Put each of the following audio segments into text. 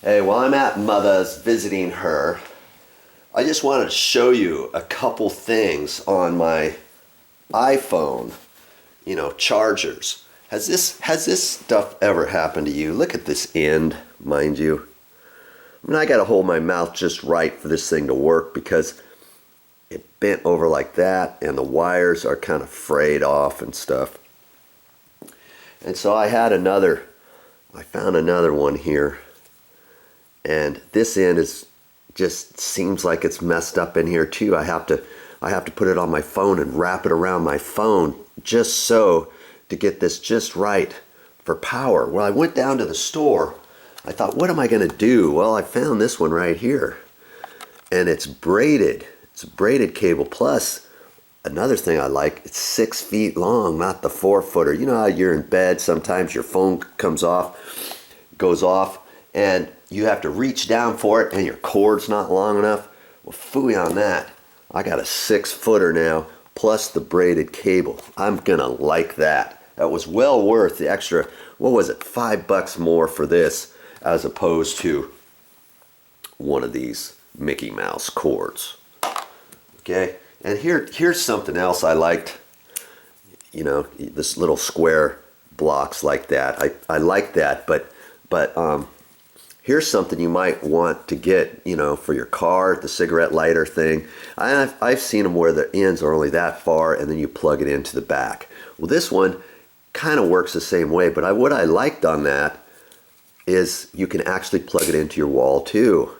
Hey, while I'm at Mother's visiting her, I just wanted to show you a couple things on my iPhone, chargers. Has this stuff ever happened to you? Look at this end, mind you. I mean, I gotta hold my mouth just right for this thing to work because it bent over like that and the wires are kind of frayed off and stuff. And so I found another one here. And this end just seems like it's messed up in here too. I have to put it on my phone and wrap it around my phone just so to get this just right for power. Well, I went down to the store. I thought, what am I going to do? Well, I found this one right here. And it's braided. It's a braided cable. Plus, another thing I like, it's 6 feet long, not the 4-footer. You know how you're in bed, sometimes your phone goes off, and you have to reach down for it and your cord's not long enough. Well, phooey on that. I got a 6-footer now, plus the braided cable. I'm gonna like that. That was well worth the extra, what was it, $5 more for this as opposed to one of these Mickey Mouse cords. Okay, and here's something else I liked. This little square blocks like that. I like that, but here's something you might want to get, for your car, the cigarette lighter thing. I've seen them where the ends are only that far and then you plug it into the back. Well, this one kind of works the same way, but what I liked on that is you can actually plug it into your wall too.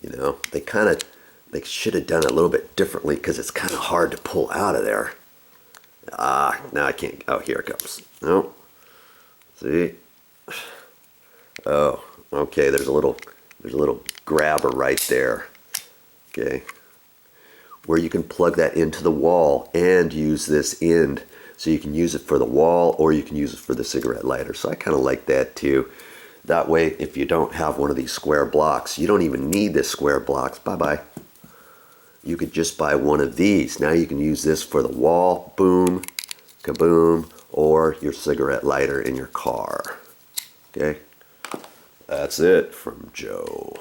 They should have done it a little bit differently because it's kind of hard to pull out of there. Now I can't. Oh, here it comes. No. See? Oh. Okay, there's a little grabber right there, okay, where you can plug that into the wall and use this end. So you can use it for the wall or you can use it for the cigarette lighter. So I kind of like that too. That way, if you don't have one of these square blocks, you don't even need this square blocks. Bye-bye. You could just buy one of these. Now you can use this for the wall, boom, kaboom, or your cigarette lighter in your car, okay? That's it from Joe.